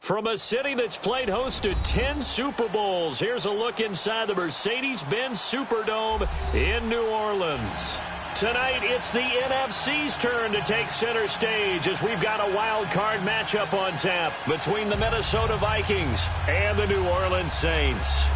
From a city that's played host to 10 Super Bowls, here's a look inside the Mercedes-Benz Superdome in New Orleans. Tonight, it's the NFC's turn to take center stage as we've got a wild card matchup on tap between the Minnesota Vikings and the New Orleans Saints.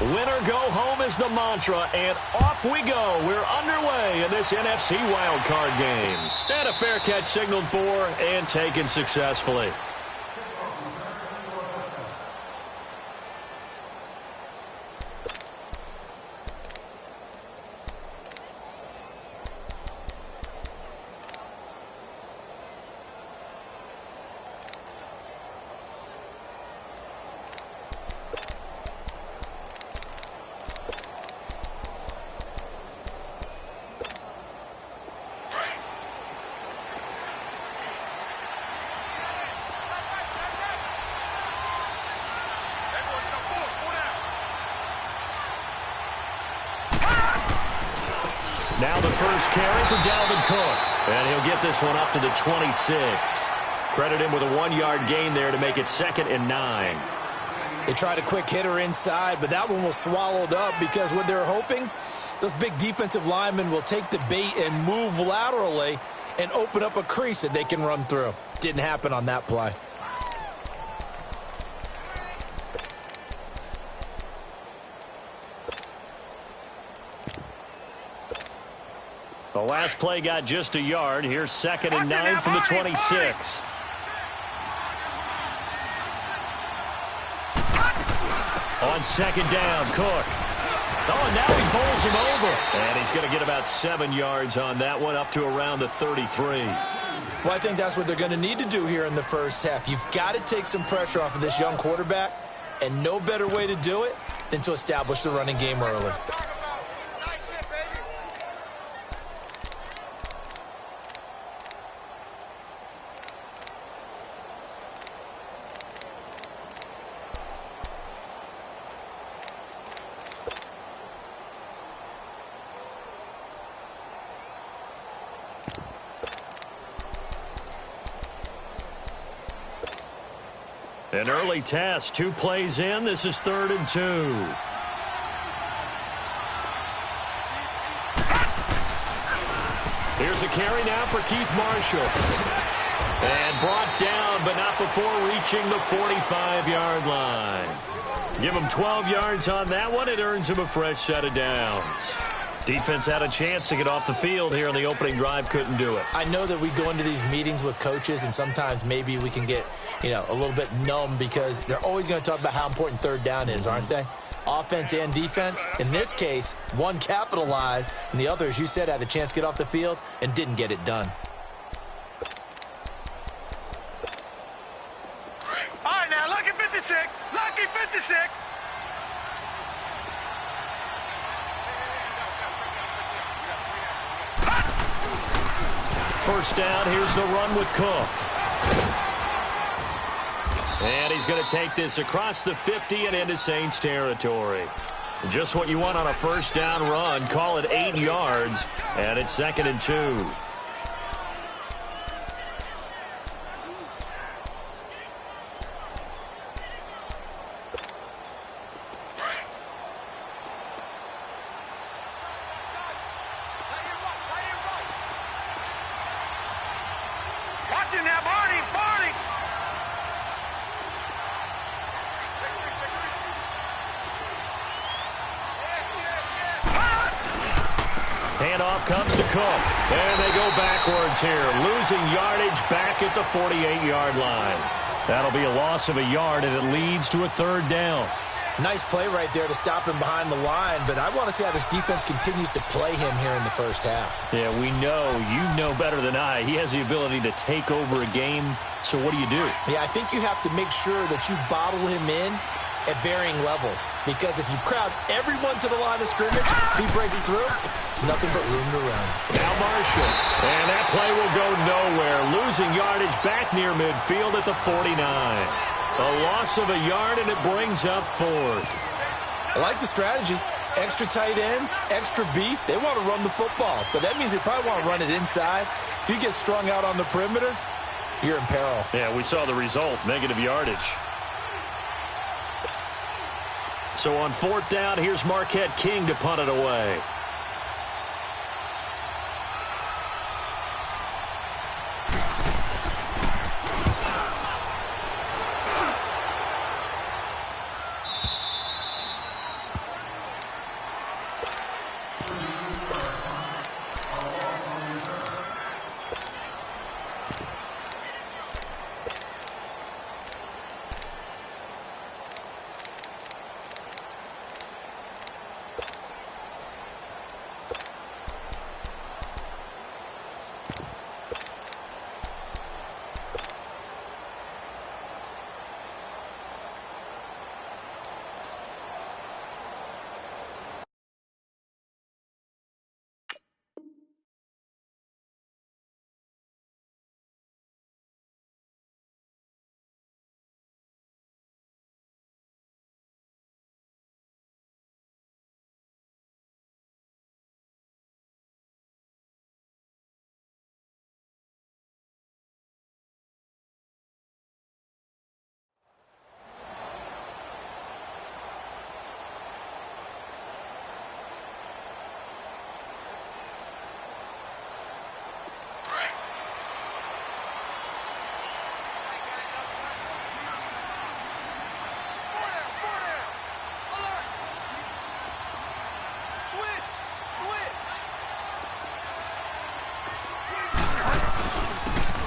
Winner go home is the mantra, and off we go. We're underway in this NFC wildcard game. And a fair catch signaled for and taken successfully. Now the first carry for Dalvin Cook. And he'll get this one up to the 26. Credit him with a 1-yard gain there to make it 2nd and 9. They tried a quick hitter inside, but that one was swallowed up because what they're hoping, those big defensive linemen will take the bait and move laterally and open up a crease that they can run through. Didn't happen on that play. The last play got just a yard. Here's 2nd and 9 from the 26. On 2nd down, Cook. Oh, and now he bowls him over. And he's going to get about 7 yards on that one, up to around the 33. Well, I think that's what they're going to need to do here in the first half. You've got to take some pressure off of this young quarterback, and no better way to do it than to establish the running game early. An early test, 2 plays in. This is 3rd and 2. Here's a carry now for Keith Marshall. And brought down, but not before reaching the 45-yard line. Give him 12 yards on that one. It earns him a fresh set of downs. Defense had a chance to get off the field here in the opening drive, couldn't do it. I know that we go into these meetings with coaches, and sometimes maybe we can get, a little bit numb because they're always going to talk about how important 3rd down is, aren't they? Offense and defense. In this case, one capitalized, and the other, as you said, had a chance to get off the field and didn't get it done. All right, now, lucky 56. Lucky 56. First down, here's the run with Cook. And he's going to take this across the 50 and into Saints territory. Just what you want on a first down run. Call it 8 yards, and it's 2nd and 2. Handoff comes to Cook. And they go backwards here, losing yardage back at the 48-yard line. That'll be a loss of a yard, and it leads to a 3rd down. Nice play right there to stop him behind the line, but I want to see how this defense continues to play him here in the first half. Yeah, we know. You know better than I. He has the ability to take over a game, so what do you do? Yeah, I think you have to make sure that you bottle him in at varying levels, because if you crowd everyone to the line of scrimmage, if he breaks through, there's nothing but room to run. Now Marshall, and that play will go nowhere. Losing yardage back near midfield at the 49. A loss of a yard, and it brings up fourth. I like the strategy. Extra tight ends, extra beef. They want to run the football, but that means they probably want to run it inside. If you get strung out on the perimeter, you're in peril. Yeah, we saw the result, negative yardage. So on fourth down, here's Marquette King to punt it away.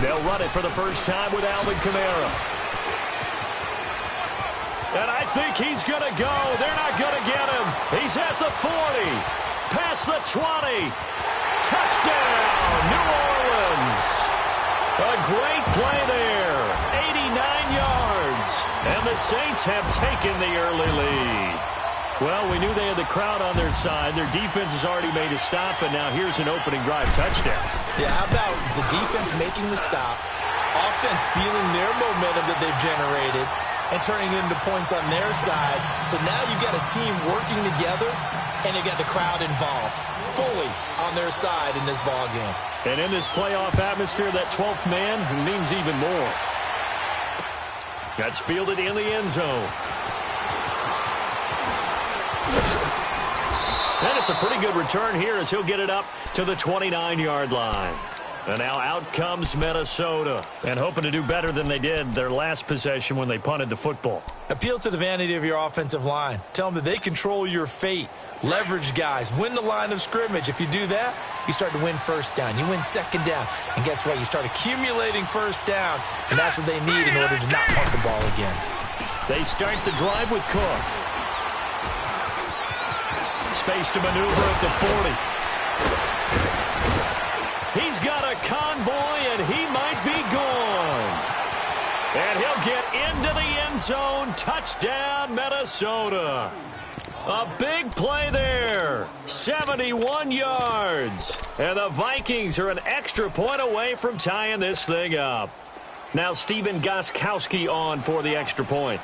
They'll run it for the first time with Alvin Kamara. And I think he's going to go. They're not going to get him. He's at the 40. Past the 20. Touchdown, New Orleans. A great play there. 89 yards. And the Saints have taken the early lead. Well, we knew they had the crowd on their side. Their defense has already made a stop, and now here's an opening drive touchdown. Yeah, how about the defense making the stop, offense feeling their momentum that they've generated, and turning it into points on their side. So now you've got a team working together, and you've got the crowd involved, fully on their side in this ball game. And in this playoff atmosphere, that 12th man means even more. That's fielded in the end zone. And it's a pretty good return here as he'll get it up to the 29-yard line. And now out comes Minnesota, and hoping to do better than they did their last possession when they punted the football. Appeal to the vanity of your offensive line. Tell them that they control your fate. Leverage guys. Win the line of scrimmage. If you do that, you start to win first down. You win second down. And guess what? You start accumulating first downs. And that's what they need in order to not punt the ball again. They start the drive with Cook. Space to maneuver at the 40. He's got a convoy, and he might be gone. And he'll get into the end zone. Touchdown, Minnesota. A big play there. 71 yards. And the Vikings are an extra point away from tying this thing up. Now Stephen Gostkowski on for the extra point.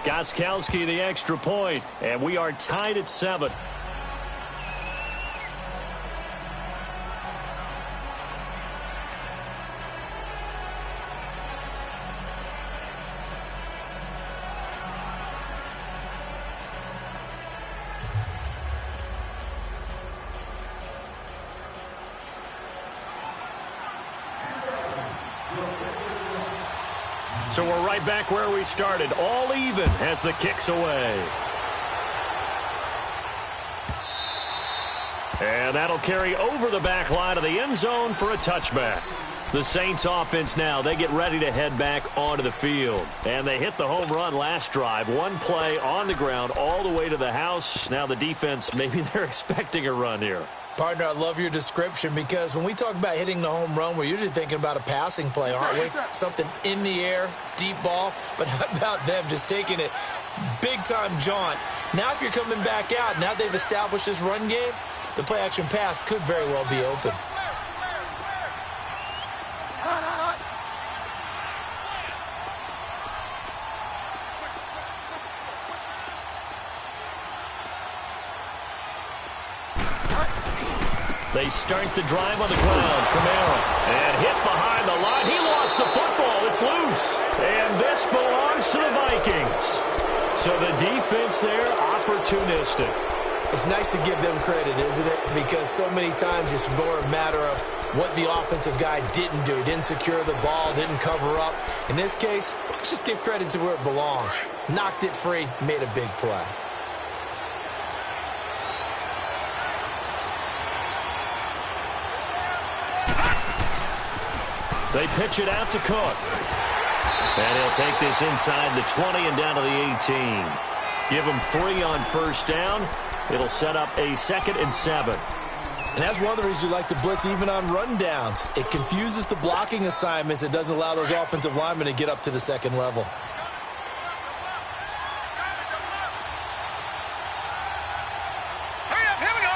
Gostkowski the extra point, and we are tied at 7. So we're right back where we started, all even as the kick's away. And that'll carry over the back line of the end zone for a touchback. The Saints offense now, they get ready to head back onto the field. And they hit the home run last drive. One play on the ground all the way to the house. Now the defense, maybe they're expecting a run here. Partner, I love your description because when we talk about hitting the home run, we're usually thinking about a passing play, aren't we? Something in the air, deep ball. But how about them just taking it big-time jaunt? Now if you're coming back out, now they've established this run game, the play-action pass could very well be open. They start the drive on the ground. Kamara. And hit behind the line. He lost the football. It's loose. And this belongs to the Vikings. So the defense there, opportunistic. It's nice to give them credit, isn't it? Because so many times it's more a matter of what the offensive guy didn't do. He didn't secure the ball, didn't cover up. In this case, let's just give credit to where it belongs. Knocked it free, made a big play. They pitch it out to Cook. And he'll take this inside the 20 and down to the 18. Give him 3 on first down. It'll set up a 2nd and 7. And that's one of the reasons you like to blitz even on rundowns. It confuses the blocking assignments. It doesn't allow those offensive linemen to get up to the second level. Hurry up, here we go.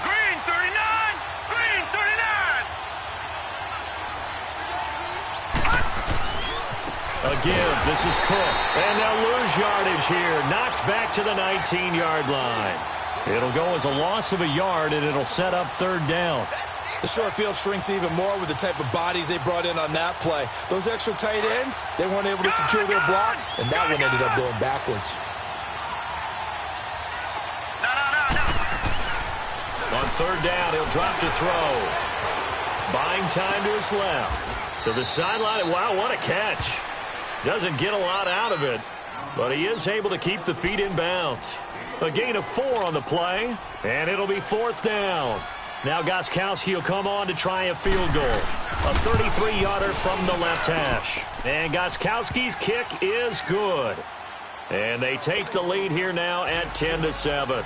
Green 39. Green 39. Again, this is Cook. And they'll lose yardage here. Knocked back to the 19-yard line. It'll go as a loss of a yard, and it'll set up 3rd down. The short field shrinks even more with the type of bodies they brought in on that play. Those extra tight ends, they weren't able to secure their blocks, and that one ended up going backwards. On 3rd down, he'll drop to throw. Buying time to his left. To the sideline. Wow, what a catch. Doesn't get a lot out of it, but he is able to keep the feet in bounds. A gain of 4 on the play, and it'll be 4th down. Now Gostkowski will come on to try a field goal. A 33-yarder from the left hash. And Gostkowski's kick is good. And they take the lead here now at 10-7.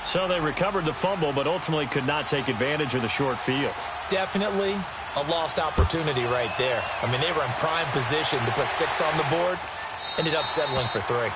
So they recovered the fumble, but ultimately could not take advantage of the short field. Definitely a lost opportunity right there. I mean, they were in prime position to put 6 on the board. Ended up settling for 3.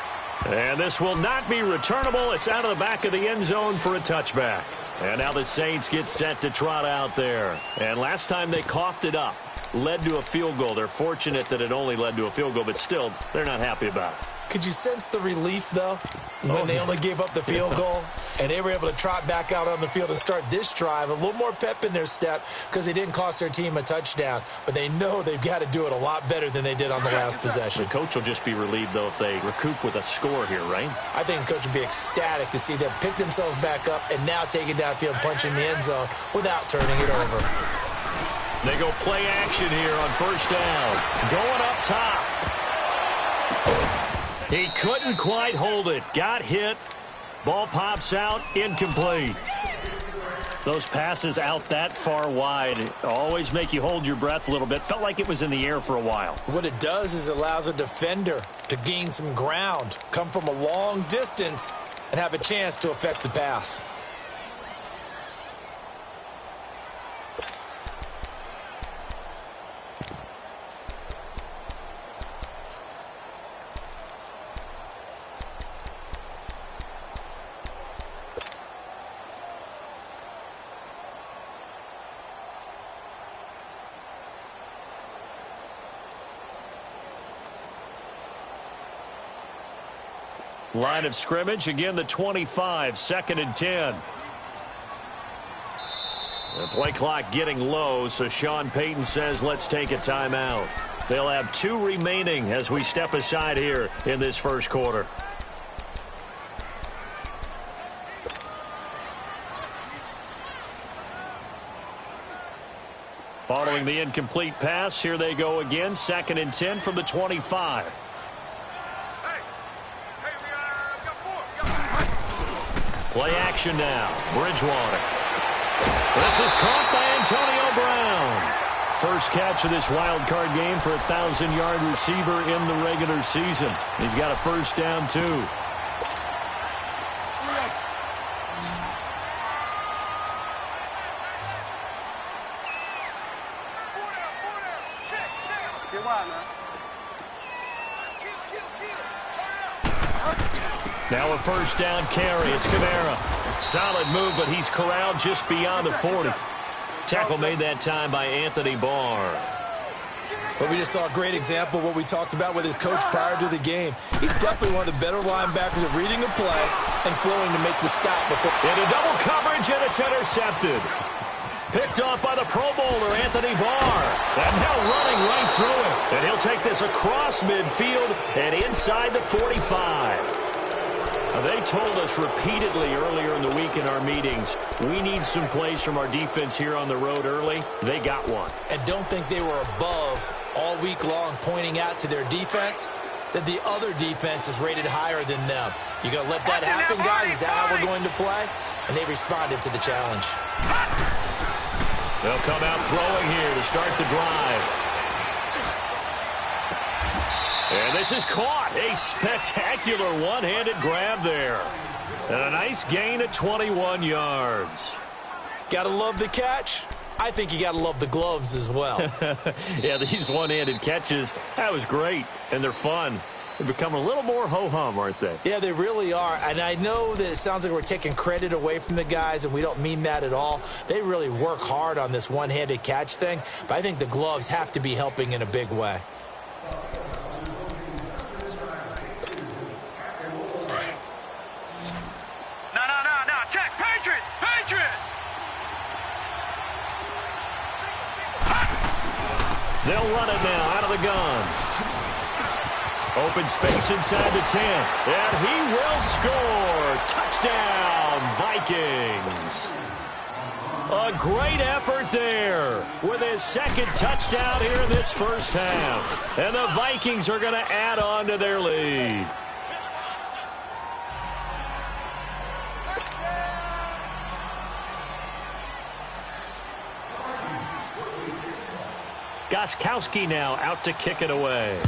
And this will not be returnable. It's out of the back of the end zone for a touchback. And now the Saints get set to trot out there. And last time they coughed it up, led to a field goal. They're fortunate that it only led to a field goal, but still, they're not happy about it. Could you sense the relief, though, when they only gave up the field goal and they were able to trot back out on the field and start this drive? A little more pep in their step because they didn't cost their team a touchdown, but they know they've got to do it a lot better than they did on the last possession. The coach will just be relieved, though, if they recoup with a score here, right? I think the coach would be ecstatic to see them pick themselves back up and now take it downfield and punch in the end zone without turning it over. They go play action here on first down. Going up top. He couldn't quite hold it. Got hit. Ball pops out. Incomplete. Those passes out that far wide always make you hold your breath a little bit. Felt like it was in the air for a while. What it does is it allows a defender to gain some ground, come from a long distance, and have a chance to affect the pass. Line of scrimmage, again the 25, 2nd and 10. The play clock getting low, so Sean Payton says let's take a timeout. They'll have 2 remaining as we step aside here in this first quarter. Following the incomplete pass, here they go again, 2nd and 10 from the 25. Play action now. Bridgewater. This is caught by Antonio Brown. first catch of this wild card game for a 1,000-yard receiver in the regular season. He's got a first down, too. Now a first down carry. It's Kamara. Solid move, but he's corralled just beyond the 40. Tackle made that time by Anthony Barr. But we just saw a great example of what we talked about with his coach prior to the game. He's definitely one of the better linebackers at reading a play and flowing to make the stop before. Into double coverage, and it's intercepted. Picked off by the Pro Bowler, Anthony Barr. And now running right through it. And he'll take this across midfield and inside the 45. Now, they told us repeatedly earlier in the week in our meetings, we need some plays from our defense here on the road early. They got one. And don't think they were above all week long pointing out to their defense that the other defense is rated higher than them. You going to let that happen, guys? Is that how we're going to play? And they responded to the challenge. They'll come out throwing here to start the drive. And this is caught. A spectacular one-handed grab there. And a nice gain at 21 yards. Got to love the catch. I think you got to love the gloves as well. Yeah, these one-handed catches, that was great. And they're fun. They've become a little more ho-hum, aren't they? Yeah, they really are. And I know that it sounds like we're taking credit away from the guys, and we don't mean that at all. They really work hard on this one-handed catch thing. But I think the gloves have to be helping in a big way. They'll run it now out of the gun. Open space inside the 10. And he will score. Touchdown, Vikings. A great effort there with his second touchdown here in this first half. And the Vikings are going to add on to their lead. Gostkowski now out to kick it away.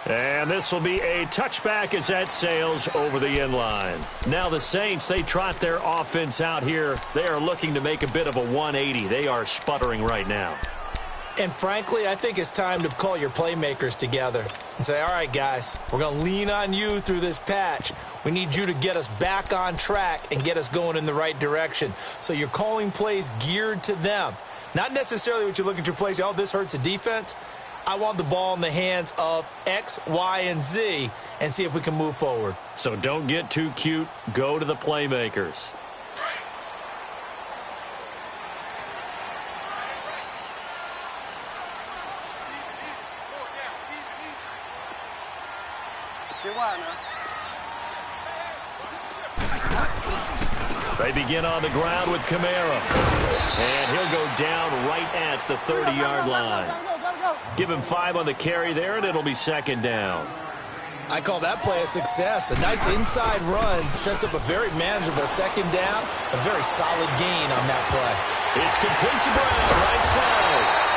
And this will be a touchback as that sails over the end line. Now the Saints, they trot their offense out here. They are looking to make a bit of a 180. They are sputtering right now. And frankly, I think it's time to call your playmakers together and say, all right, guys, we're going to lean on you through this patch. We need you to get us back on track and get us going in the right direction. So you're calling plays geared to them. Not necessarily what you look at your plays, oh, this hurts the defense. I want the ball in the hands of X, Y, and Z and see if we can move forward. So don't get too cute. Go to the playmakers. They begin on the ground with Kamara. And he'll go down right at the 30-yard line. Give him 5 on the carry there, and it'll be second down. I call that play a success. A nice inside run sets up a very manageable second down. A very solid gain on that play. It's complete to Brown, right side.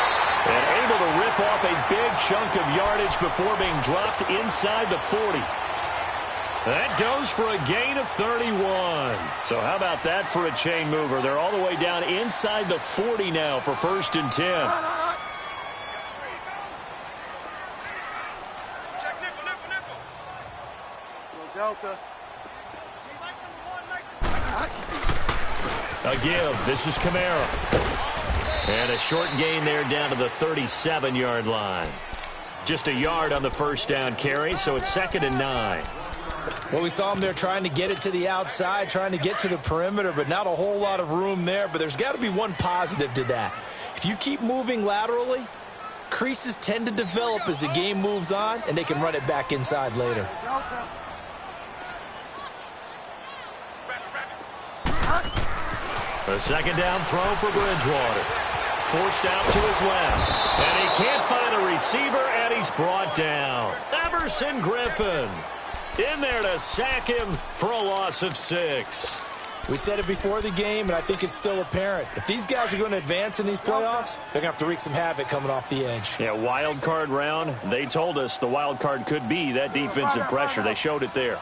And able to rip off a big chunk of yardage before being dropped inside the 40. That goes for a gain of 31. So how about that for a chain mover? They're all the way down inside the 40 now for 1st and 10. Check nickel. Delta. A give. This is Kamara. And a short gain there down to the 37-yard line. Just a yard on the first down carry, so it's 2nd and 9. Well, we saw him there trying to get it to the outside, trying to get to the perimeter, but not a whole lot of room there. But there's got to be one positive to that. If you keep moving laterally, creases tend to develop as the game moves on, and they can run it back inside later. A second down throw for Bridgewater. Forced out to his left. And he can't find a receiver, and he's brought down. Everson Griffin in there to sack him for a loss of 6. We said it before the game, and I think it's still apparent. If these guys are going to advance in these playoffs, they're going to have to wreak some havoc coming off the edge. Yeah, wild card round. They told us the wild card could be that defensive pressure. They showed it there.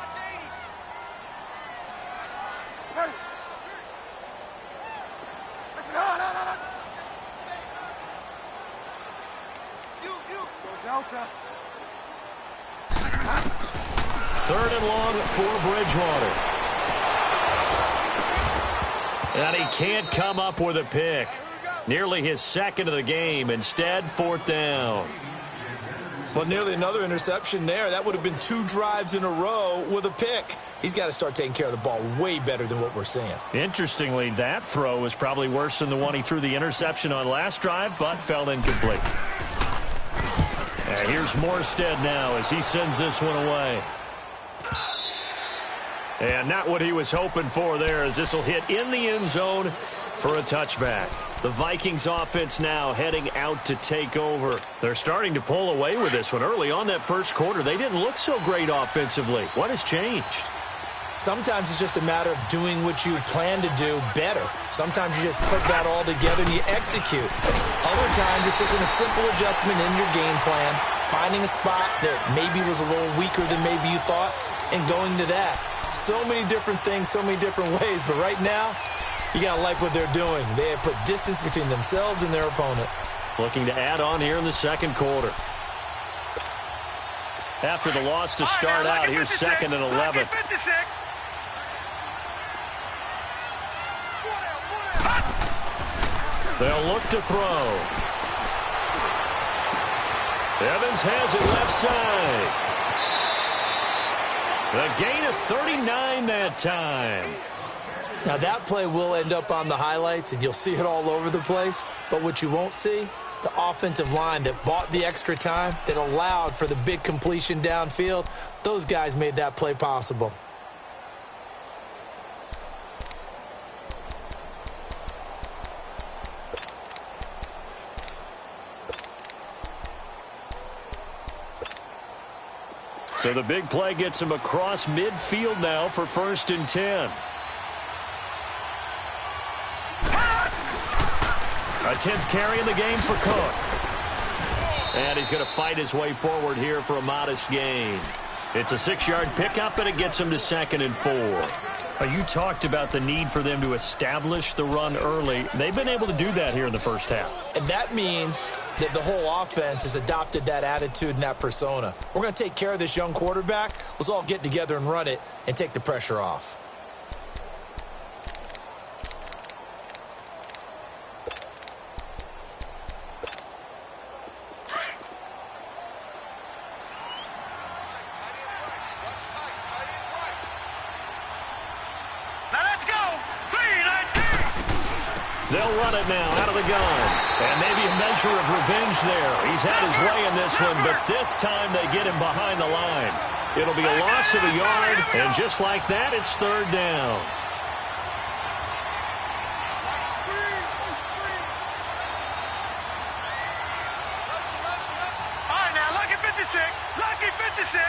Third and long for Bridgewater. And he can't come up with a pick. Nearly his second of the game. Instead, fourth down. Well, nearly another interception there. That would have been 2 drives in a row with a pick. He's got to start taking care of the ball way better than what we're seeing. Interestingly, that throw was probably worse than the one he threw the interception on last drive, but fell incomplete. And here's Morstead now as he sends this one away. And not what he was hoping for there, as this will hit in the end zone for a touchback. The Vikings offense now heading out to take over. They're starting to pull away with this one. Early on that first quarter, they didn't look so great offensively. What has changed? Sometimes it's just a matter of doing what you plan to do better. Sometimes you just put that all together and you execute. Other times it's just a simple adjustment in your game plan, finding a spot that maybe was a little weaker than maybe you thought, and going to that. So many different things, so many different ways, but right now, you got to like what they're doing. They have put distance between themselves and their opponent. Looking to add on here in the second quarter. After the loss to start out, here's 2nd and 11. They'll look to throw. Evans has it left side. A gain of 39 that time. Now, that play will end up on the highlights, and you'll see it all over the place. But what you won't see, the offensive line that bought the extra time, that allowed for the big completion downfield, those guys made that play possible. So the big play gets him across midfield now for 1st and 10. A 10th carry in the game for Cook. And he's going to fight his way forward here for a modest gain. It's a 6-yard pickup, and it gets him to 2nd and 4. You talked about the need for them to establish the run early. They've been able to do that here in the first half. And that means that the whole offense has adopted that attitude and that persona. We're going to take care of this young quarterback. Let's all get together and run it and take the pressure off. They'll run it now out of the gun. And maybe a measure of revenge there. He's had his way in this one, but this time they get him behind the line. It'll be a loss of a yard, and just like that, it's 3rd down. All right, now, lucky 56. Lucky 56.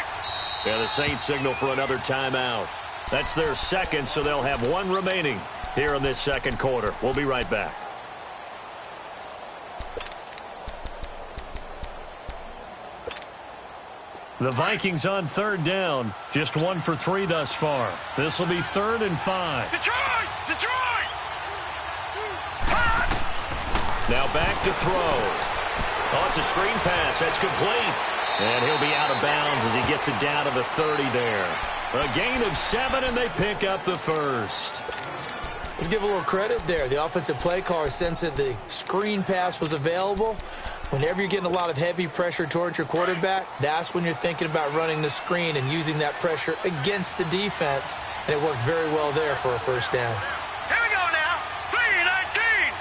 Yeah, the Saints signal for another timeout. That's their 2nd, so they'll have 1 remaining here in this 2nd quarter. We'll be right back. The Vikings on 3rd down. Just 1 for 3 thus far. This will be 3rd and 5. Detroit! Detroit! Now back to throw. Oh, it's a screen pass. That's complete. And he'll be out of bounds as he gets it down to the 30 there. A gain of 7, and they pick up the 1st. Let's give a little credit there. The offensive play caller sensed that the screen pass was available. Whenever you're getting a lot of heavy pressure towards your quarterback, that's when you're thinking about running the screen and using that pressure against the defense. And it worked very well there for a 1st down. Here we go now. 3-19.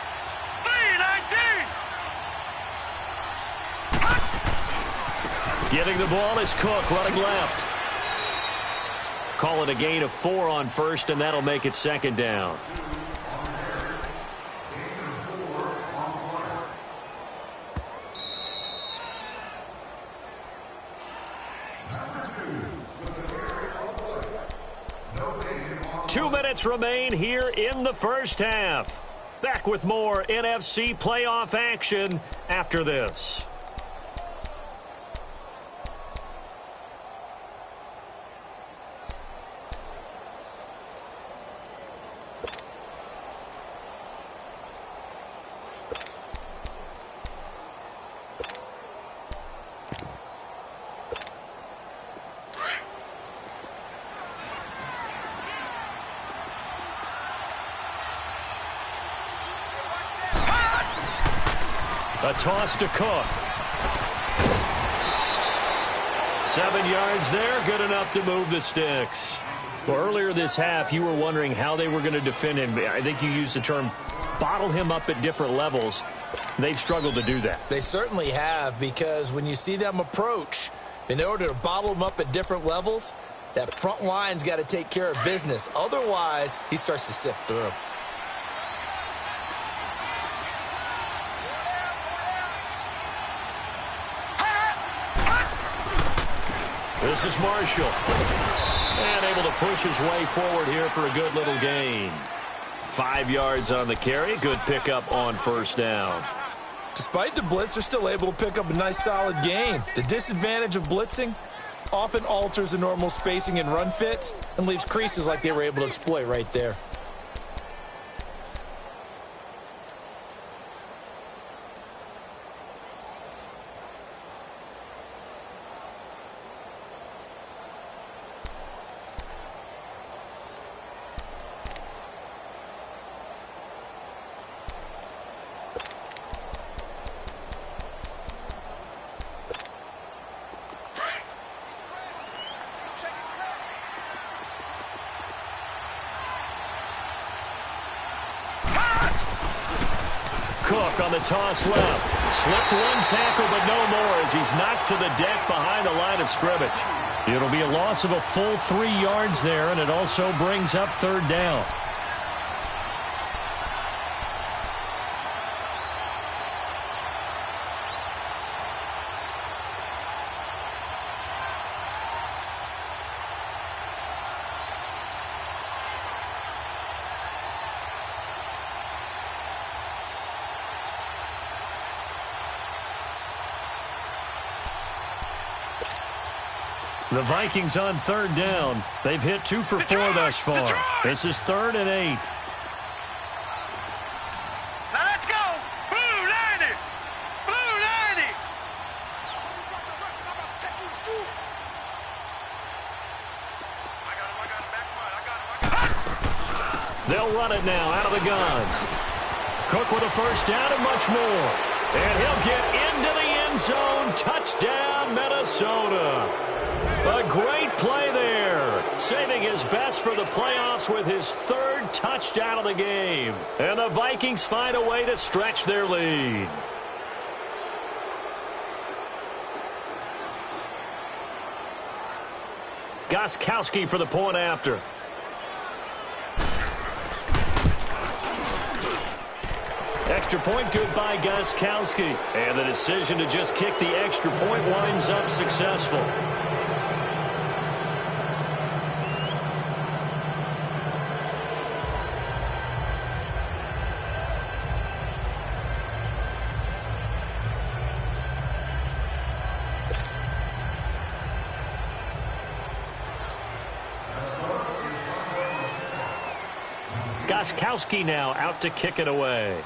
3-19. Getting the ball is Cook running left. Call it a gain of 4 on 1st, and that'll make it 2nd down. 2 minutes remain here in the first half. Back with more NFC playoff action after this. A toss to Cook. 7 yards there, good enough to move the sticks. Well, earlier this half, you were wondering how they were going to defend him. I think you used the term bottle him up at different levels. They've struggled to do that. They certainly have, because when you see them approach, in order to bottle him up at different levels, that front line's got to take care of business. Otherwise, he starts to sift through. This is Marshall. And able to push his way forward here for a good little gain. 5 yards on the carry. Good pickup on first down. Despite the blitz, they're still able to pick up a nice solid gain. The disadvantage of blitzing often alters the normal spacing and run fits and leaves creases like they were able to exploit right there. Cook on the toss left. Slipped one tackle, but no more as he's knocked to the deck behind the line of scrimmage. It'll be a loss of a full 3 yards there, and it also brings up third down. The Vikings on third down. They've hit 2 for 4 thus far. This is 3rd and 8. Now let's go. Blue 90. Blue 90. They'll run it now out of the gun. Cook with a first down and much more. And he'll get into the end zone. Touchdown, Minnesota. A great play there, saving his best for the playoffs with his 3rd touchdown of the game. And the Vikings find a way to stretch their lead. Gostkowski for the point after. Extra point good by Gostkowski. And the decision to just kick the extra point winds up successful. Gostkowski now out to kick it away.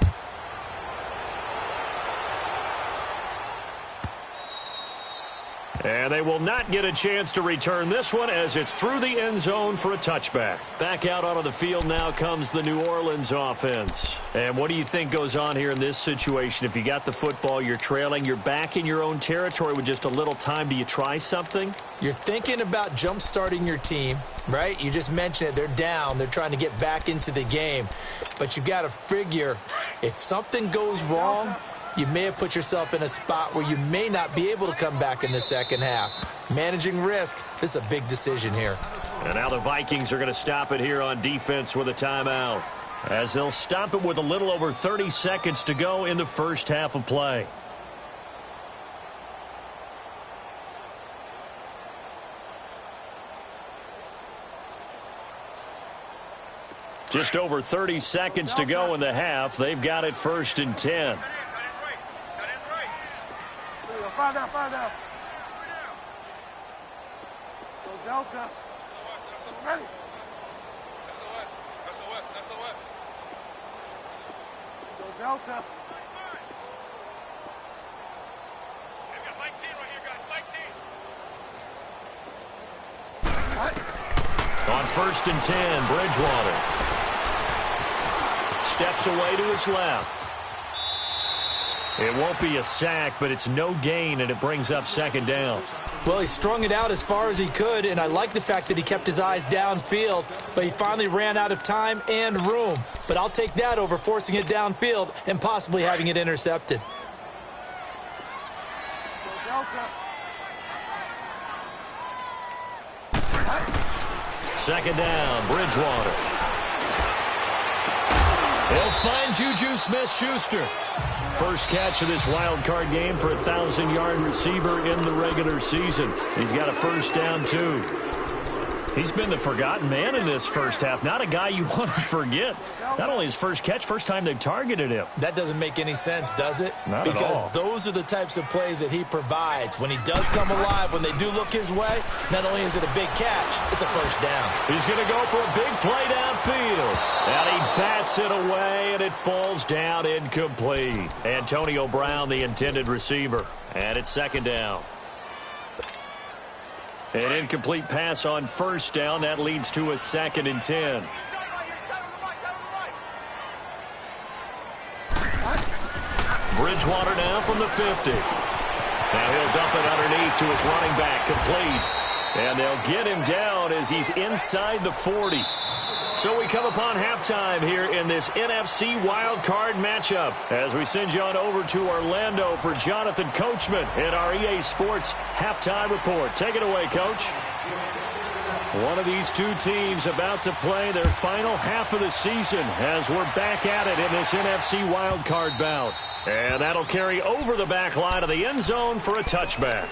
And they will not get a chance to return this one as it's through the end zone for a touchback. Back out onto the field now comes the New Orleans offense. And what do you think goes on here in this situation? If you got the football, you're trailing, you're back in your own territory with just a little time. Do you try something? You're thinking about jump-starting your team, right? You just mentioned it. They're down. They're trying to get back into the game. But you got to figure if something goes wrong, you may have put yourself in a spot where you may not be able to come back in the second half. Managing risk, this is a big decision here. And now the Vikings are going to stop it here on defense with a timeout, as they'll stop it with a little over 30 seconds to go in the first half of play. Just over 30 seconds to go in the half. They've got it 1st and 10. Five down. Go Delta. Ready. SOS. Go Delta. We've got Mike 10 right here, guys. Mike 10. On 1st and 10, Bridgewater steps away to his left. It won't be a sack, but it's no gain, and it brings up 2nd down. Well, he strung it out as far as he could, and I like the fact that he kept his eyes downfield, but he finally ran out of time and room. But I'll take that over forcing it downfield and possibly having it intercepted. 2nd down, Bridgewater. He'll find Juju Smith-Schuster. First catch of this wild card game for a 1,000-yard receiver in the regular season. He's got a 1st down, too. He's been the forgotten man in this first half. Not a guy you want to forget. Not only his first catch, first time they've targeted him. That doesn't make any sense, does it? Not at all. Because those are the types of plays that he provides. When he does come alive, when they do look his way, not only is it a big catch, it's a 1st down. He's going to go for a big play downfield. And he bats it away, and it falls down incomplete. Antonio Brown, the intended receiver. And it's 2nd down. An incomplete pass on 1st down. That leads to a 2nd and 10. Bridgewater now from the 50. Now he'll dump it underneath to his running back. Complete. And they'll get him down as he's inside the 40. So we come upon halftime here in this NFC wildcard matchup as we send you on over to Orlando for Jonathan Coachman in our EA Sports Halftime Report. Take it away, Coach. One of these two teams about to play their final half of the season as we're back at it in this NFC wildcard bout. And that'll carry over the back line of the end zone for a touchback.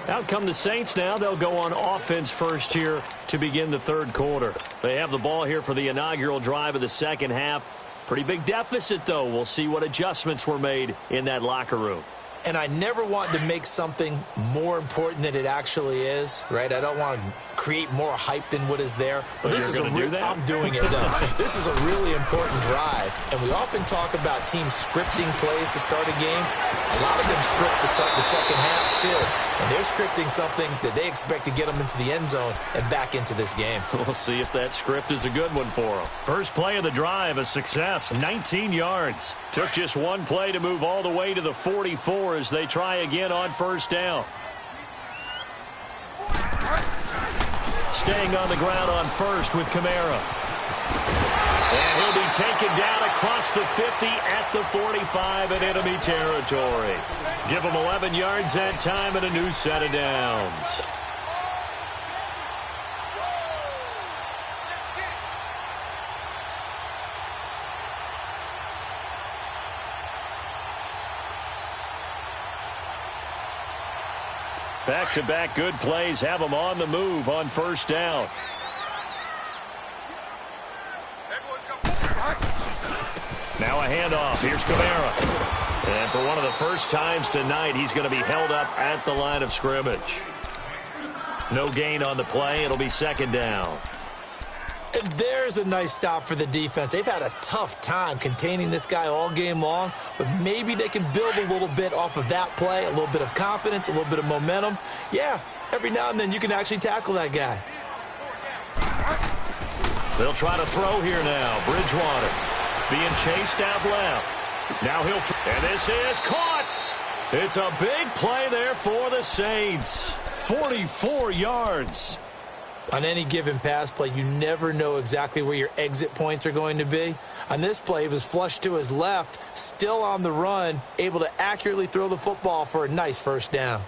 Out come the Saints now. They'll go on offense first here to begin the 3rd quarter. They have the ball here for the inaugural drive of the 2nd half. Pretty big deficit, though. We'll see what adjustments were made in that locker room. And I never want to make something more important than it actually is, right? I don't want to create more hype than what is there. But this is do that? I'm doing it, though. This is a really important drive. And we often talk about teams scripting plays to start a game. A lot of them script to start the 2nd half, too. And they're scripting something that they expect to get them into the end zone and back into this game. We'll see if that script is a good one for them. First play of the drive, a success, 19 yards. Took just one play to move all the way to the 44 as they try again on 1st down. Staying on the ground on 1st with Kamara. And he'll be taken down across the 50 at the 45 in enemy territory. Give him 11 yards that time and a new set of downs. Back-to-back good plays have them on the move on 1st down. Now a handoff. Here's Kamara. And for one of the first times tonight, he's going to be held up at the line of scrimmage. No gain on the play. It'll be 2nd down. And there's a nice stop for the defense. They've had a tough time containing this guy all game long, but maybe they can build a little bit off of that play, a little bit of confidence, a little bit of momentum. Yeah, every now and then you can actually tackle that guy. They'll try to throw here now. Bridgewater being chased out left. Now he'll and this is caught. It's a big play there for the Saints. 44 yards. On any given pass play, you never know exactly where your exit points are going to be. On this play, he was flushed to his left, still on the run, able to accurately throw the football for a nice 1st down.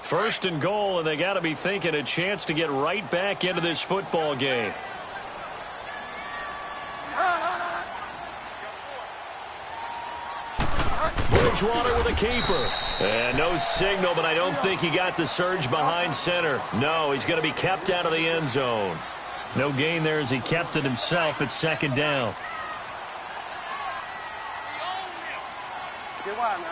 First and goal, and they got to be thinking a chance to get right back into this football game. Bridgewater with a keeper. And no signal, but I don't think he got the surge behind center. No, he's going to be kept out of the end zone. No gain there as he kept it himself. It's second down. Get wide, man.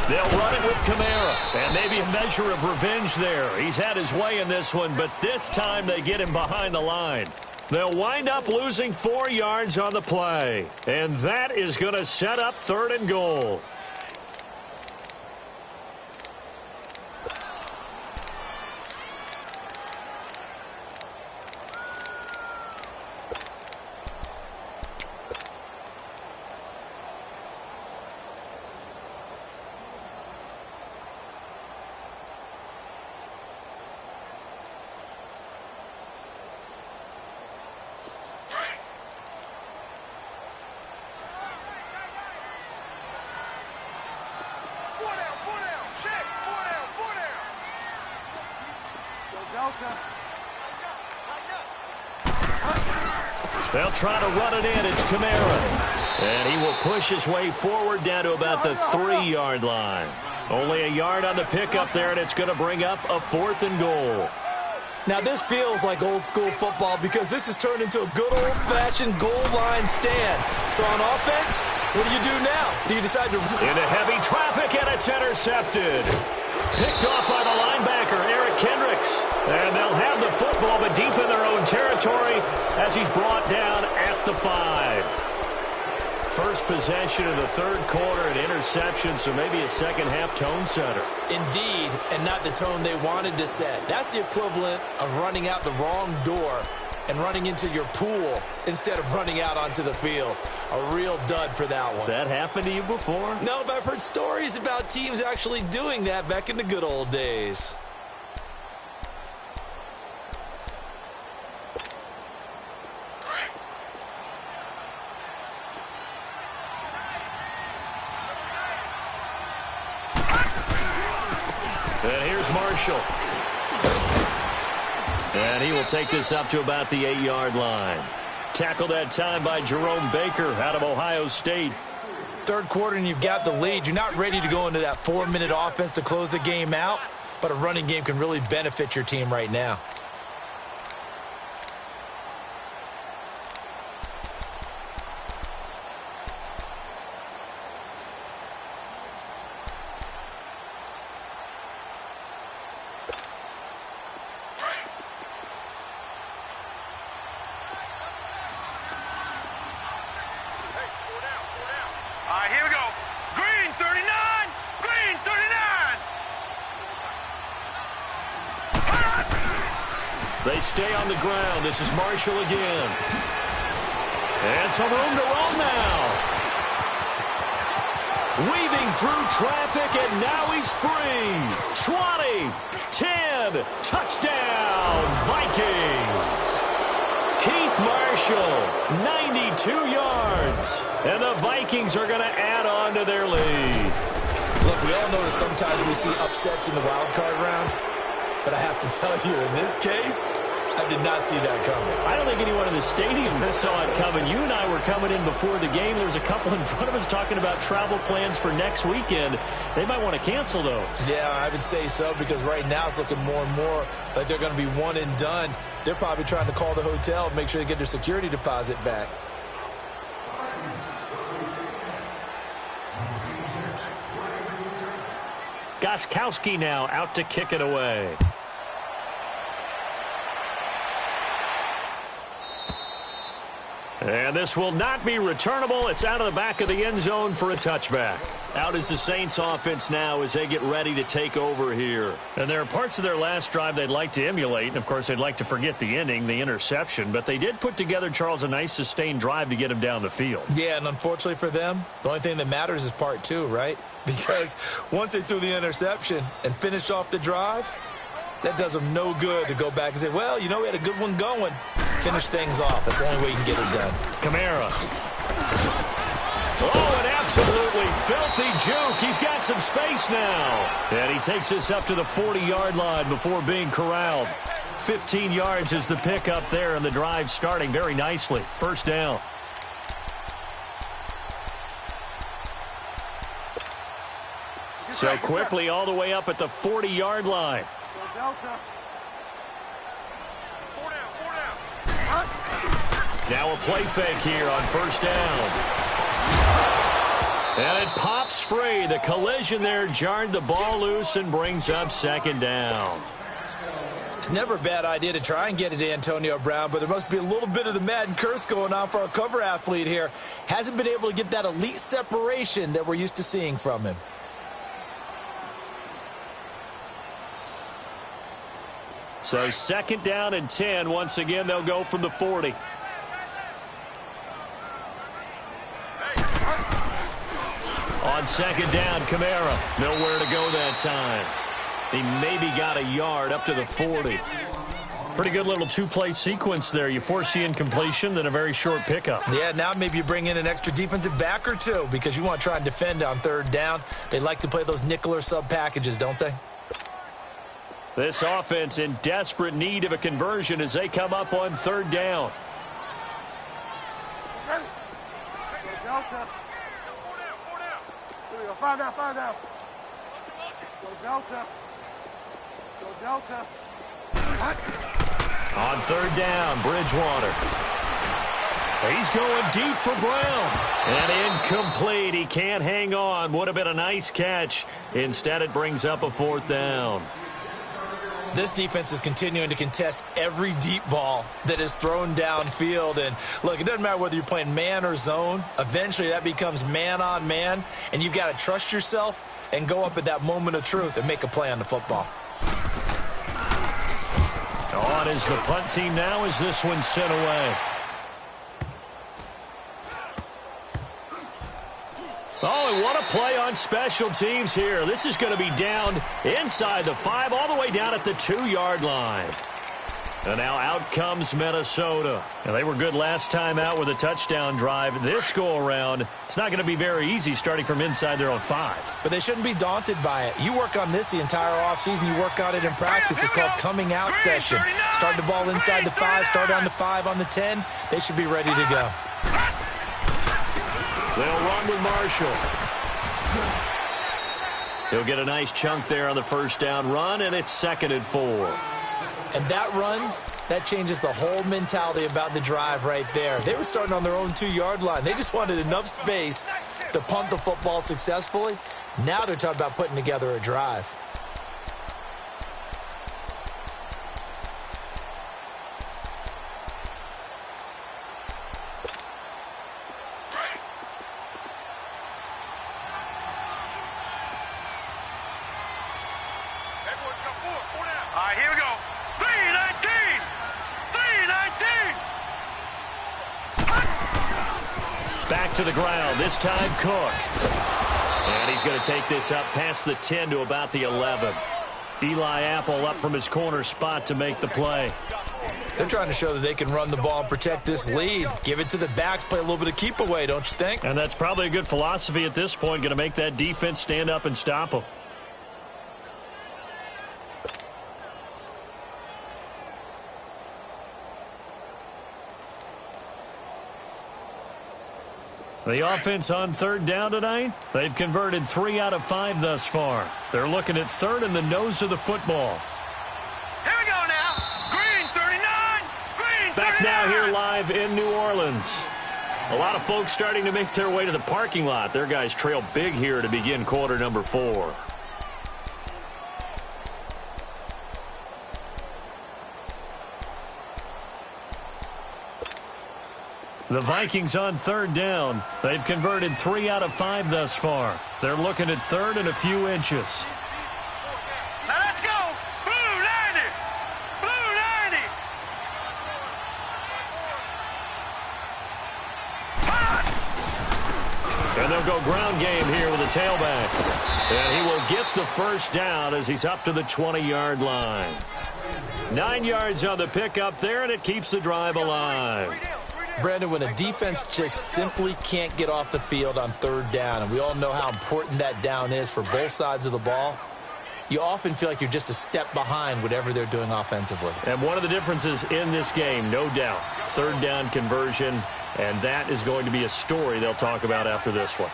They'll run it with Kamara, and maybe a measure of revenge there. He's had his way in this one, but this time they get him behind the line. They'll wind up losing 4 yards on the play, and that is going to set up 3rd and goal. They'll try to run it in. It's Kamara. And he will push his way forward down to about the 3-yard line. Only a yard on the pickup there, and it's going to bring up a 4th and goal. Now, this feels like old-school football because this has turned into a good old-fashioned goal line stand. So on offense, what do you do now? Do you decide to... Into heavy traffic, and it's intercepted. Picked off by the linebacker, Eric Kendricks. And they'll have the football, but deep in their own territory as he's brought down at the 5. First possession of the 3rd quarter, an interception, so maybe a second-half tone setter. Indeed, and not the tone they wanted to set. That's the equivalent of running out the wrong door and running into your pool instead of running out onto the field. A real dud for that one. Has that happened to you before? No, but I've heard stories about teams actually doing that back in the good old days. And here's Marshall. And he will take this up to about the 8-yard line. Tackled that time by Jerome Baker out of Ohio State. 3rd quarter and you've got the lead. You're not ready to go into that 4-minute offense to close the game out, but a running game can really benefit your team right now. Here we go. Green 39. Green 39. They stay on the ground. This is Marshall again. And some room to roam now. Weaving through traffic, and now he's free. 20, 10, touchdown, Vikings. Keith Marshall, 92 yards. And the Vikings are going to add on to their lead. Look, we all know that sometimes we see upsets in the wild card round. But I have to tell you, in this case, I did not see that coming. I don't think anyone in the stadium saw it coming. You and I were coming in before the game. There was a couple in front of us talking about travel plans for next weekend. They might want to cancel those. Yeah, I would say so, because right now it's looking more and more like they're going to be one and done. They're probably trying to call the hotel and make sure they get their security deposit back. Gostkowski now out to kick it away. And this will not be returnable. It's out of the back of the end zone for a touchback. Out is the Saints offense now as they get ready to take over here. And there are parts of their last drive they'd like to emulate. And, of course, they'd like to forget the ending, the interception. But they did put together, Charles, a nice sustained drive to get him down the field. Yeah, and unfortunately for them, the only thing that matters is part 2, right? Because once they threw the interception and finished off the drive, that does them no good to go back and say, well, you know, we had a good one going. Finish things off. That's the only way you can get it done. Kamara. Oh, an absolutely filthy juke. He's got some space now. And he takes this up to the 40-yard line before being corralled. 15 yards is the pickup there, and the drive starting very nicely. First down. So quickly all the way up at the 40-yard line. Now a play fake here on first down. And it pops free. The collision there jarred the ball loose and brings up second down. It's never a bad idea to try and get it to Antonio Brown, but there must be a little bit of the Madden curse going on for our cover athlete here. Hasn't been able to get that elite separation that we're used to seeing from him. So second down and 10. Once again, they'll go from the 40. On second down, Kamara. Nowhere to go that time. He maybe got a yard up to the 40. Pretty good little two-play sequence there. You force the incompletion, then a very short pickup. Yeah, now maybe you bring in an extra defensive back or two because you want to try and defend on third down. They like to play those nickel or sub packages, don't they? This offense in desperate need of a conversion as they come up on third down. Find out. Go Delta. Go Delta. On third down, Bridgewater. He's going deep for Brown. And incomplete. He can't hang on. Would have been a nice catch. Instead, it brings up a fourth down. This defense is continuing to contest every deep ball that is thrown downfield. And, look, it doesn't matter whether you're playing man or zone. Eventually, that becomes man on man. And you've got to trust yourself and go up at that moment of truth and make a play on the football. On is the punt team now as this one's sent away. Oh, and what a play on special teams here. This is going to be down inside the 5, all the way down at the 2-yard line. And now out comes Minnesota. And they were good last time out with a touchdown drive. This go-around, it's not going to be very easy starting from inside their own 5. But they shouldn't be daunted by it. You work on this the entire offseason. You work on it in practice. It's called coming out session. Start the ball inside the 5, start on the 5, on the 10. They should be ready to go. They'll run with Marshall. He'll get a nice chunk there on the first down run, and it's 2nd and 4. And that run, that changes the whole mentality about the drive right there. They were starting on their own 2-yard line. They just wanted enough space to punt the football successfully. Now they're talking about putting together a drive. All right, here we go. 319! 319! Back to the ground, this time Cook. And he's going to take this up past the 10 to about the 11. Eli Apple up from his corner spot to make the play. They're trying to show that they can run the ball and protect this lead. Give it to the backs, play a little bit of keep away, don't you think? And that's probably a good philosophy at this point, going to make that defense stand up and stop them. The offense on third down tonight, they've converted 3 out of 5 thus far. They're looking at third in the nose of the football. Here we go now. Green 39. Green 39. Back now here live in New Orleans. A lot of folks starting to make their way to the parking lot. Their guys trail big here to begin quarter number 4. The Vikings on third down. They've converted 3 out of 5 thus far. They're looking at third and a few inches. Now let's go. Blue 90. Blue 90. And they'll go ground game here with a tailback. And he will get the first down as he's up to the 20-yard line. 9 yards on the pickup there, and it keeps the drive alive. Brandon, when a defense just simply can't get off the field on third down, and we all know how important that down is for both sides of the ball, you often feel like you're just a step behind whatever they're doing offensively. And one of the differences in this game, no doubt, third down conversion, and that is going to be a story they'll talk about after this one.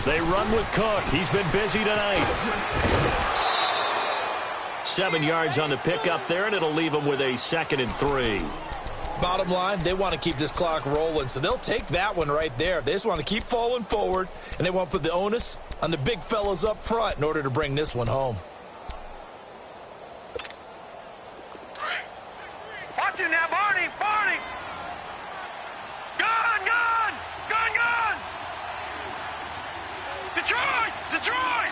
They run with Cook. He's been busy tonight. 7 yards on the pickup there, and it'll leave them with a 2nd and 3. Bottom line, they want to keep this clock rolling, so they'll take that one right there. They just want to keep falling forward, and they want to put the onus on the big fellas up front in order to bring this one home. Watch him now, Barney! Barney! Gun! Gun! Gun! Gun! Detroit! Detroit!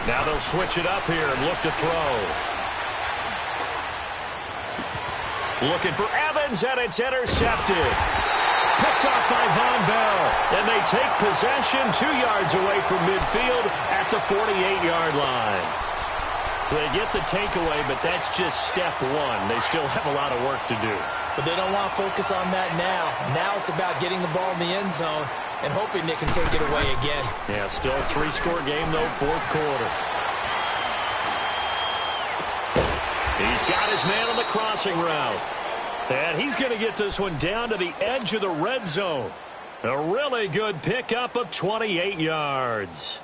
Now they'll switch it up here and look to throw. Looking for Evans, and it's intercepted. Picked off by Von Bell. And they take possession 2 yards away from midfield at the 48-yard line. So they get the takeaway, but that's just step one. They still have a lot of work to do. But they don't want to focus on that now. Now it's about getting the ball in the end zone and hoping they can take it away again. Yeah, still a 3-score game, though, fourth quarter. He's got his man on the crossing route. And he's going to get this one down to the edge of the red zone. A really good pickup of 28 yards.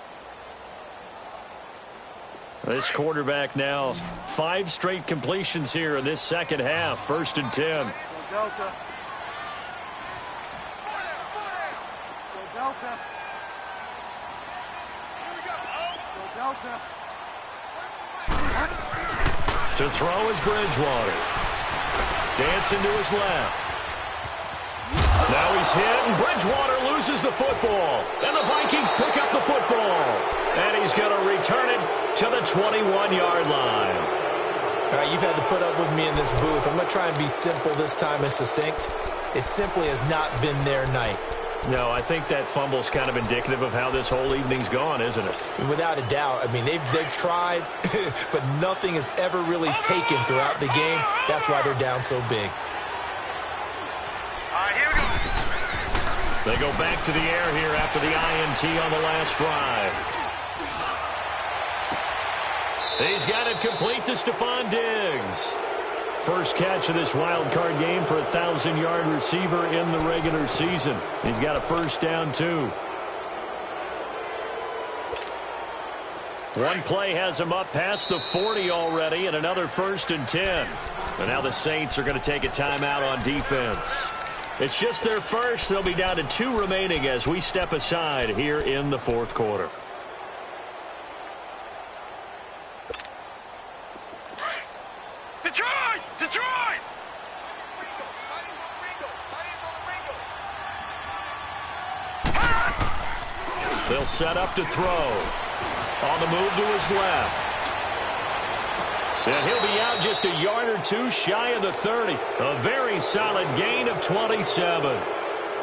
This quarterback now 5 straight completions here in this second half. 1st and 10. Go Delta. Go Delta. Here we go. Go Delta. To throw is Bridgewater. Dancing to his left. Now he's hit, and Bridgewater loses the football. And the Vikings pick up the football. And he's going to return it to the 21-yard line. All right, you've had to put up with me in this booth. I'm going to try and be simple this time and succinct. It simply has not been their night. No, I think that fumble's kind of indicative of how this whole evening's gone, isn't it? Without a doubt. I mean, they've tried, but nothing has ever really taken throughout the game. That's why they're down so big. All right, here we go. They go back to the air here after the INT on the last drive. He's got it complete to Stephon Diggs. First catch of this wild card game for a 1,000-yard receiver in the regular season. He's got a first down, too. One play has him up past the 40 already, and another 1st and 10. And now the Saints are going to take a timeout on defense. It's just their first. They'll be down to 2 remaining as we step aside here in the fourth quarter. Detroit! Detroit! They'll set up to throw. On the move to his left. And he'll be out just a yard or 2 shy of the 30. A very solid gain of 27.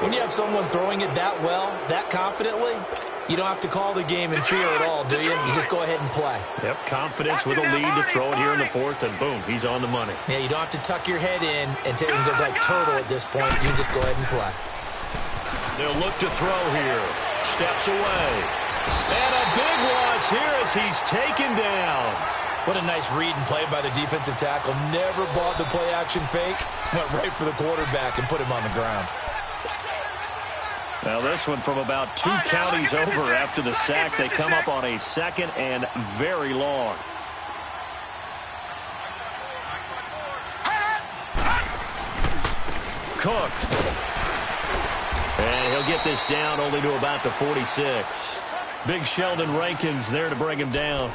When you have someone throwing it that well, that confidently, you don't have to call the game in fear at all, do you? You just go ahead and play. Yep, confidence with a lead to throw it here in the fourth, and boom, he's on the money. Yeah, you don't have to tuck your head in and take and go like turtle at this point. You can just go ahead and play. They'll look to throw here. Steps away. And a big loss here as he's taken down. What a nice read and play by the defensive tackle. Never bought the play-action fake. Went right for the quarterback and put him on the ground. Now this one from about 2 counties over after the sack. They come up on a 2nd and very long. Cook. And he'll get this down only to about the 46. Big Sheldon Rankins there to bring him down.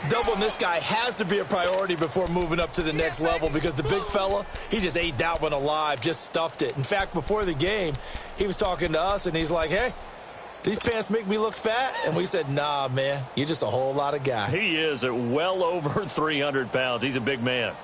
Doubling this guy has to be a priority before moving up to the next level because the big fella, he just ate that one alive, just stuffed it. In fact, before the game, he was talking to us, and he's like, hey, these pants make me look fat? And we said, nah, man, you're just a whole lot of guy. He is at well over 300 pounds. He's a big man.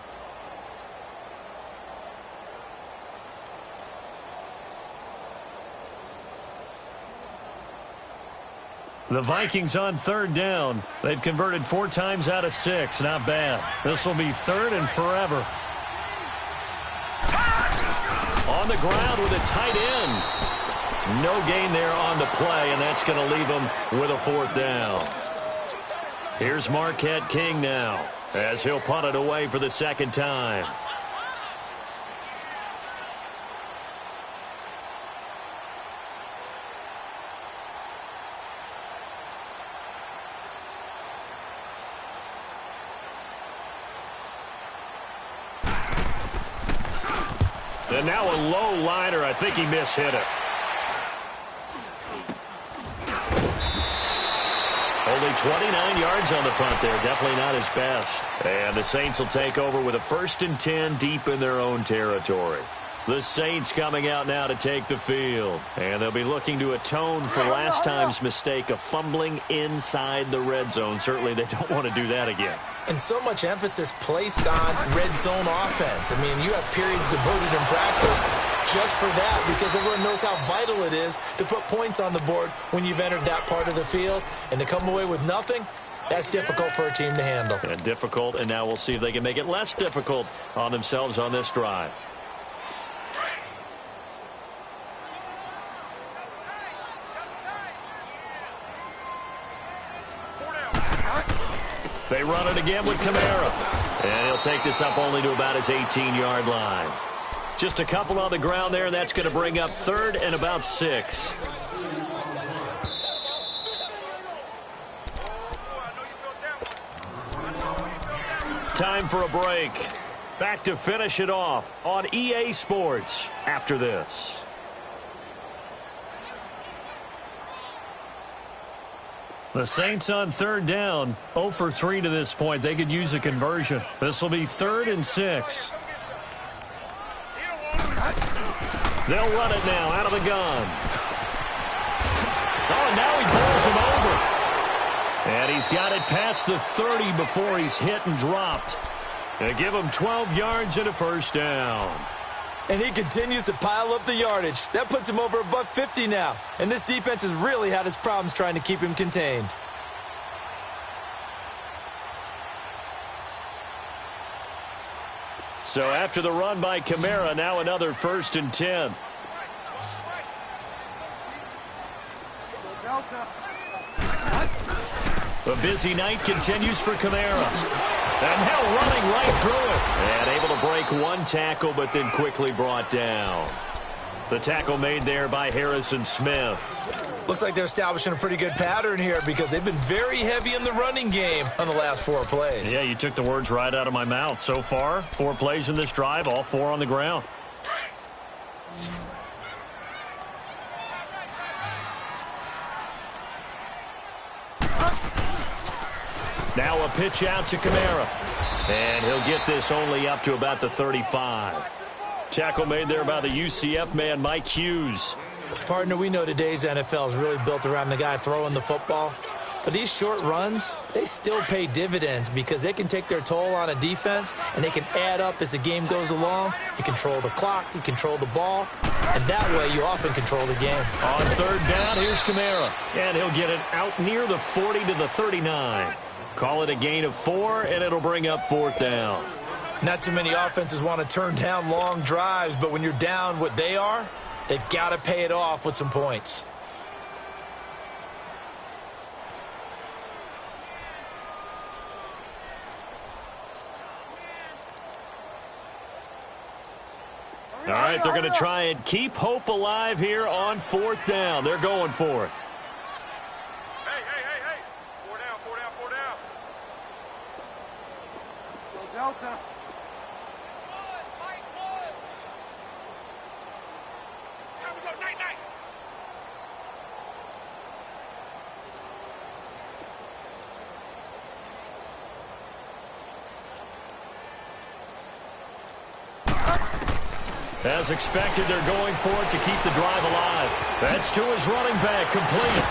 The Vikings on third down. They've converted 4 times out of 6. Not bad. This will be third and forever. On the ground with a tight end. No gain there on the play, and that's going to leave them with a 4th down. Here's Marquette King now, as he'll punt it away for the 2nd time. And now a low liner. I think he mishit it. Only 29 yards on the punt there. Definitely not his best. And the Saints will take over with a 1st and 10 deep in their own territory. The Saints coming out now to take the field. And they'll be looking to atone for last time's mistake of fumbling inside the red zone. Certainly they don't want to do that again. And so much emphasis placed on red zone offense. I mean, you have periods devoted in practice just for that because everyone knows how vital it is to put points on the board when you've entered that part of the field. And to come away with nothing, that's difficult for a team to handle. And difficult, and now we'll see if they can make it less difficult on themselves on this drive. They run it again with Kamara. And he'll take this up only to about his 18-yard line. Just a couple on the ground there, and that's going to bring up 3rd and about 6. Time for a break. Back to finish it off on EA Sports after this. The Saints on third down, 0 for 3 to this point. They could use a conversion. This will be 3rd and 6. They'll run it now out of the gun. Oh, and now he pulls him over. And he's got it past the 30 before he's hit and dropped. They give him 12 yards and a 1st down. And he continues to pile up the yardage. That puts him over $150 now. And this defense has really had its problems trying to keep him contained. So after the run by Kamara, now another 1st and 10. The busy night continues for Kamara. And now running right through it. And able to break one tackle, but then quickly brought down. The tackle made there by Harrison Smith. Looks like they're establishing a pretty good pattern here because they've been very heavy in the running game on the last 4 plays. Yeah, you took the words right out of my mouth. So far, 4 plays in this drive, all 4 on the ground. Now a pitch out to Kamara. And he'll get this only up to about the 35. Tackle made there by the UCF man, Mike Hughes. Partner, we know today's NFL is really built around the guy throwing the football. But these short runs, they still pay dividends because they can take their toll on a defense and they can add up as the game goes along. You control the clock, you control the ball, and that way you often control the game. On third down, here's Kamara. And he'll get it out near the 40 to the 39. Call it a gain of 4, and it'll bring up 4th down. Not too many offenses want to turn down long drives, but when you're down what they are, they've got to pay it off with some points. All right, they're going to try and keep hope alive here on 4th down. They're going for it. Hey. 4 down. Go Delta. Time to go, night. As expected, they're going for it to keep the drive alive. That's to his running back, complete.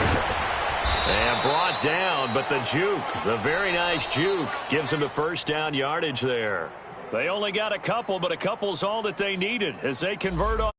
And brought down, but the juke, the very nice juke, gives him the 1st down yardage there. They only got a couple, but a couple's all that they needed as they convert on.